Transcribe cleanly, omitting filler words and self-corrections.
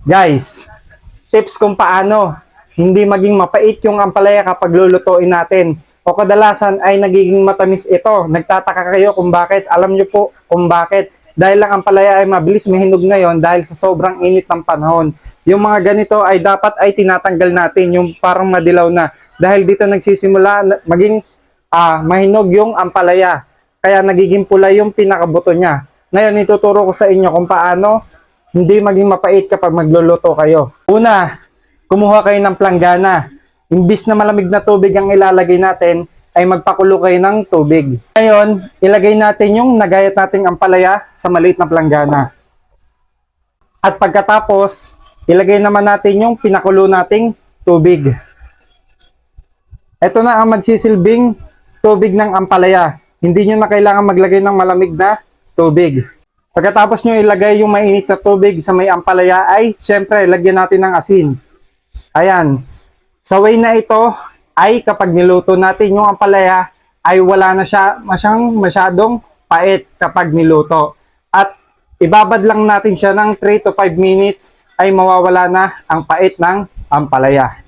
Guys, tips kung paano hindi maging mapait yung ampalaya kapag lulutuin natin. O kadalasan ay nagiging matamis ito. Nagtataka kayo kung bakit. Alam nyo po kung bakit. Dahil lang ampalaya ay mabilis mahinog ngayon dahil sa sobrang init ng panahon. Yung mga ganito ay dapat ay tinatanggal natin, yung parang madilaw na. Dahil dito nagsisimula maging mahinog yung ampalaya. Kaya nagiging pula yung pinakabuto niya. Ngayon, ituturo ko sa inyo kung paano hindi maging mapait kapag magluluto kayo. Una, kumuha kayo ng planggana. Imbis na malamig na tubig ang ilalagay natin, ay magpakulo kayo ng tubig. Ngayon, ilagay natin yung nagayat nating ampalaya sa maliit na planggana. At pagkatapos, ilagay naman natin yung pinakulo nating tubig. Ito na ang magsisilbing tubig ng ampalaya. Hindi nyo na kailangan maglagay ng malamig na tubig. Pagkatapos nyo ilagay yung mainit na tubig sa may ampalaya ay syempre lagyan natin ng asin. Ayan. Sa way na ito ay kapag niluto natin yung ampalaya ay wala na siya masyadong pait kapag niluto. At ibabad lang natin siya ng 3 to 5 minutes ay mawawala na ang pait ng ampalaya.